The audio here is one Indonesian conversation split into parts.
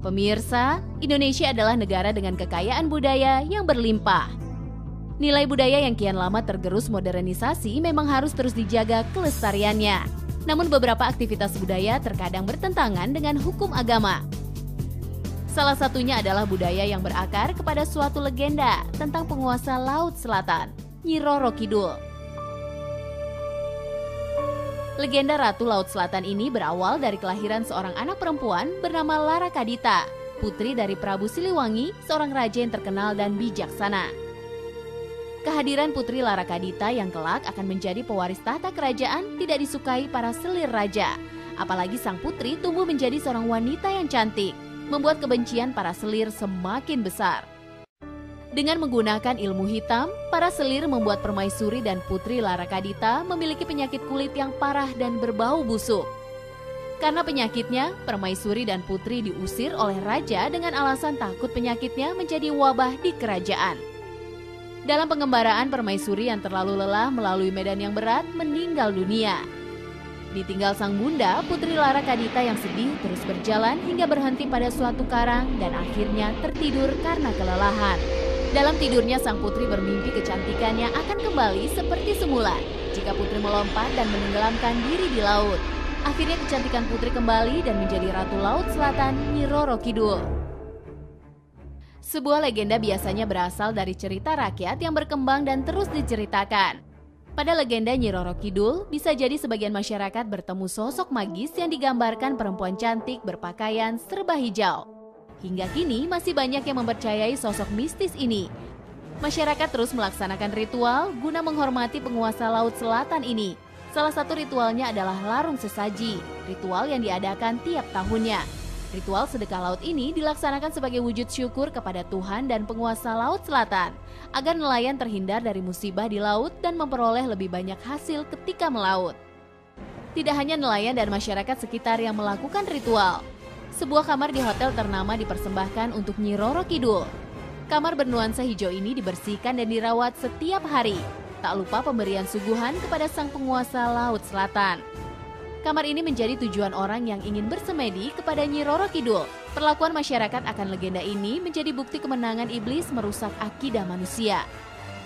Pemirsa, Indonesia adalah negara dengan kekayaan budaya yang berlimpah. Nilai budaya yang kian lama tergerus modernisasi memang harus terus dijaga kelestariannya. Namun beberapa aktivitas budaya terkadang bertentangan dengan hukum agama. Salah satunya adalah budaya yang berakar kepada suatu legenda tentang penguasa Laut Selatan, Nyi Roro Kidul. Legenda Ratu Laut Selatan ini berawal dari kelahiran seorang anak perempuan bernama Larakadita, putri dari Prabu Siliwangi, seorang raja yang terkenal dan bijaksana. Kehadiran putri Larakadita yang kelak akan menjadi pewaris tahta kerajaan tidak disukai para selir raja. Apalagi sang putri tumbuh menjadi seorang wanita yang cantik, membuat kebencian para selir semakin besar. Dengan menggunakan ilmu hitam, para selir membuat permaisuri dan putri Larakadita memiliki penyakit kulit yang parah dan berbau busuk. Karena penyakitnya, permaisuri dan putri diusir oleh raja dengan alasan takut penyakitnya menjadi wabah di kerajaan. Dalam pengembaraan, permaisuri yang terlalu lelah melalui medan yang berat meninggal dunia. Ditinggal sang bunda, putri Larakadita yang sedih terus berjalan hingga berhenti pada suatu karang dan akhirnya tertidur karena kelelahan. Dalam tidurnya, sang putri bermimpi kecantikannya akan kembali seperti semula jika putri melompat dan menenggelamkan diri di laut. Akhirnya kecantikan putri kembali dan menjadi Ratu Laut Selatan, Nyi Roro Kidul. Sebuah legenda biasanya berasal dari cerita rakyat yang berkembang dan terus diceritakan. Pada legenda Nyi Roro Kidul, bisa jadi sebagian masyarakat bertemu sosok magis yang digambarkan perempuan cantik berpakaian serba hijau. Hingga kini masih banyak yang mempercayai sosok mistis ini. Masyarakat terus melaksanakan ritual guna menghormati penguasa Laut Selatan ini. Salah satu ritualnya adalah larung sesaji, ritual yang diadakan tiap tahunnya. Ritual sedekah laut ini dilaksanakan sebagai wujud syukur kepada Tuhan dan penguasa Laut Selatan, agar nelayan terhindar dari musibah di laut dan memperoleh lebih banyak hasil ketika melaut. Tidak hanya nelayan dan masyarakat sekitar yang melakukan ritual. Sebuah kamar di hotel ternama dipersembahkan untuk Nyi Roro Kidul. Kamar bernuansa hijau ini dibersihkan dan dirawat setiap hari. Tak lupa pemberian suguhan kepada sang penguasa Laut Selatan. Kamar ini menjadi tujuan orang yang ingin bersemedi kepada Nyi Roro Kidul. Perlakuan masyarakat akan legenda ini menjadi bukti kemenangan iblis merusak akidah manusia.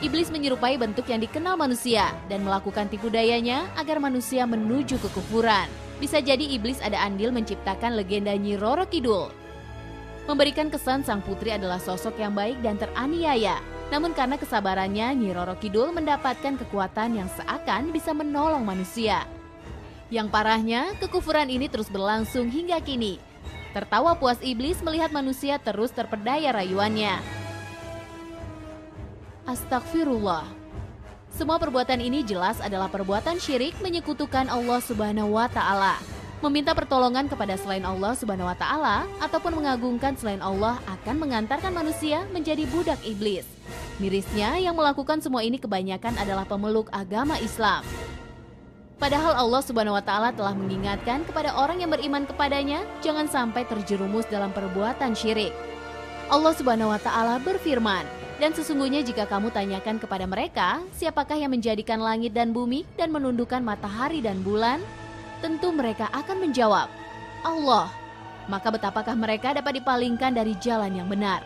Iblis menyerupai bentuk yang dikenal manusia dan melakukan tipu dayanya agar manusia menuju kekufuran. Bisa jadi iblis ada andil menciptakan legenda Nyi Roro Kidul. Memberikan kesan sang putri adalah sosok yang baik dan teraniaya. Namun karena kesabarannya, Nyi Roro Kidul mendapatkan kekuatan yang seakan bisa menolong manusia. Yang parahnya, kekufuran ini terus berlangsung hingga kini. Tertawa puas iblis melihat manusia terus terpedaya rayuannya. Astagfirullah. Semua perbuatan ini jelas adalah perbuatan syirik menyekutukan Allah Subhanahu wa Ta'ala. Meminta pertolongan kepada selain Allah Subhanahu wa Ta'ala ataupun mengagungkan selain Allah akan mengantarkan manusia menjadi budak iblis. Mirisnya, yang melakukan semua ini kebanyakan adalah pemeluk agama Islam. Padahal Allah Subhanahu wa Ta'ala telah mengingatkan kepada orang yang beriman kepadanya jangan sampai terjerumus dalam perbuatan syirik. Allah Subhanahu wa Ta'ala berfirman, "Dan sesungguhnya jika kamu tanyakan kepada mereka, siapakah yang menjadikan langit dan bumi dan menundukkan matahari dan bulan? Tentu mereka akan menjawab, Allah. Maka betapakah mereka dapat dipalingkan dari jalan yang benar?"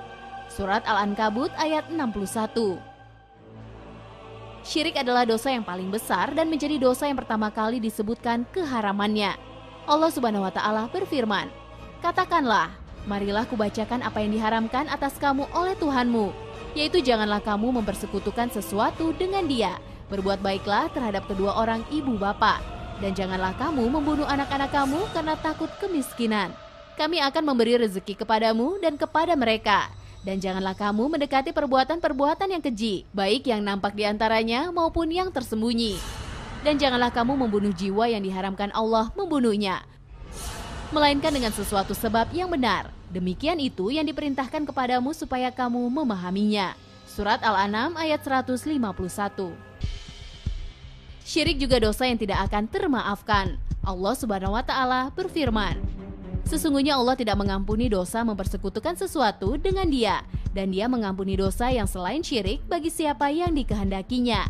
Surat Al-Ankabut ayat 61. Syirik adalah dosa yang paling besar dan menjadi dosa yang pertama kali disebutkan keharamannya. Allah Subhanahu wa Ta'ala berfirman, "Katakanlah, marilah kubacakan apa yang diharamkan atas kamu oleh Tuhanmu, yaitu janganlah kamu mempersekutukan sesuatu dengan Dia. Berbuat baiklah terhadap kedua orang ibu bapa, dan janganlah kamu membunuh anak-anak kamu karena takut kemiskinan. Kami akan memberi rezeki kepadamu dan kepada mereka. Dan janganlah kamu mendekati perbuatan-perbuatan yang keji, baik yang nampak di antaranya maupun yang tersembunyi. Dan janganlah kamu membunuh jiwa yang diharamkan Allah membunuhnya, melainkan dengan sesuatu sebab yang benar. Demikian itu yang diperintahkan kepadamu supaya kamu memahaminya." Surat Al-An'am ayat 151. Syirik juga dosa yang tidak akan termaafkan. Allah Subhanahu wa Ta'ala berfirman, "Sesungguhnya Allah tidak mengampuni dosa mempersekutukan sesuatu dengan Dia, dan Dia mengampuni dosa yang selain syirik bagi siapa yang dikehendakinya.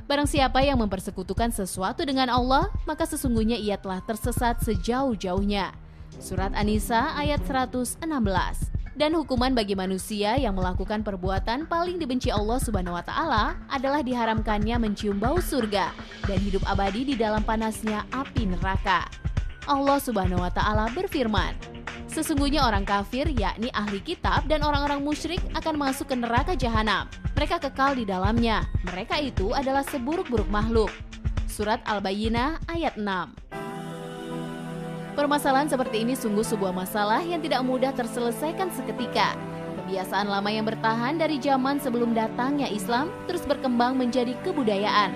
Barang siapa yang mempersekutukan sesuatu dengan Allah, maka sesungguhnya ia telah tersesat sejauh-jauhnya." Surat An-Nisa ayat 116. Dan hukuman bagi manusia yang melakukan perbuatan paling dibenci Allah Subhanahu wa Ta'ala adalah diharamkannya mencium bau surga dan hidup abadi di dalam panasnya api neraka. Allah Subhanahu wa Ta'ala berfirman, sesungguhnya orang kafir, yakni ahli kitab dan orang-orang musyrik, akan masuk ke neraka jahanam. Mereka kekal di dalamnya. Mereka itu adalah seburuk-buruk makhluk. Surat Al-Bayyinah ayat 6. Permasalahan seperti ini sungguh sebuah masalah yang tidak mudah terselesaikan seketika. Kebiasaan lama yang bertahan dari zaman sebelum datangnya Islam terus berkembang menjadi kebudayaan.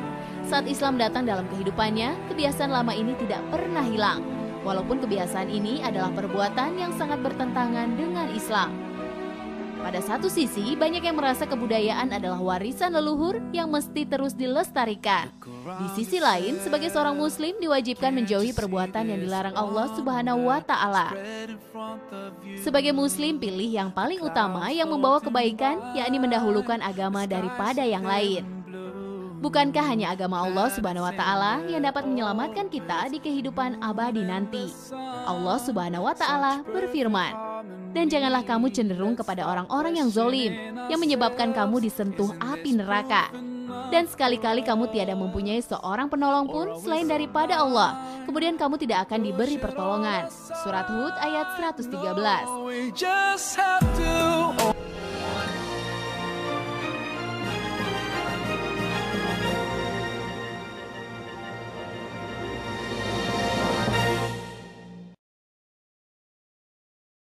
Saat Islam datang dalam kehidupannya, kebiasaan lama ini tidak pernah hilang. Walaupun kebiasaan ini adalah perbuatan yang sangat bertentangan dengan Islam. Pada satu sisi, banyak yang merasa kebudayaan adalah warisan leluhur yang mesti terus dilestarikan. Di sisi lain, sebagai seorang muslim diwajibkan menjauhi perbuatan yang dilarang Allah Subhanahu wa Ta'ala. Sebagai muslim, pilih yang paling utama yang membawa kebaikan, yakni mendahulukan agama daripada yang lain. Bukankah hanya agama Allah Subhanahu wa Ta'ala yang dapat menyelamatkan kita di kehidupan abadi nanti? Allah Subhanahu wa Ta'ala berfirman, dan janganlah kamu cenderung kepada orang-orang yang zolim, yang menyebabkan kamu disentuh api neraka. Dan sekali-kali kamu tiada mempunyai seorang penolong pun selain daripada Allah, kemudian kamu tidak akan diberi pertolongan. Surat Hud ayat 113.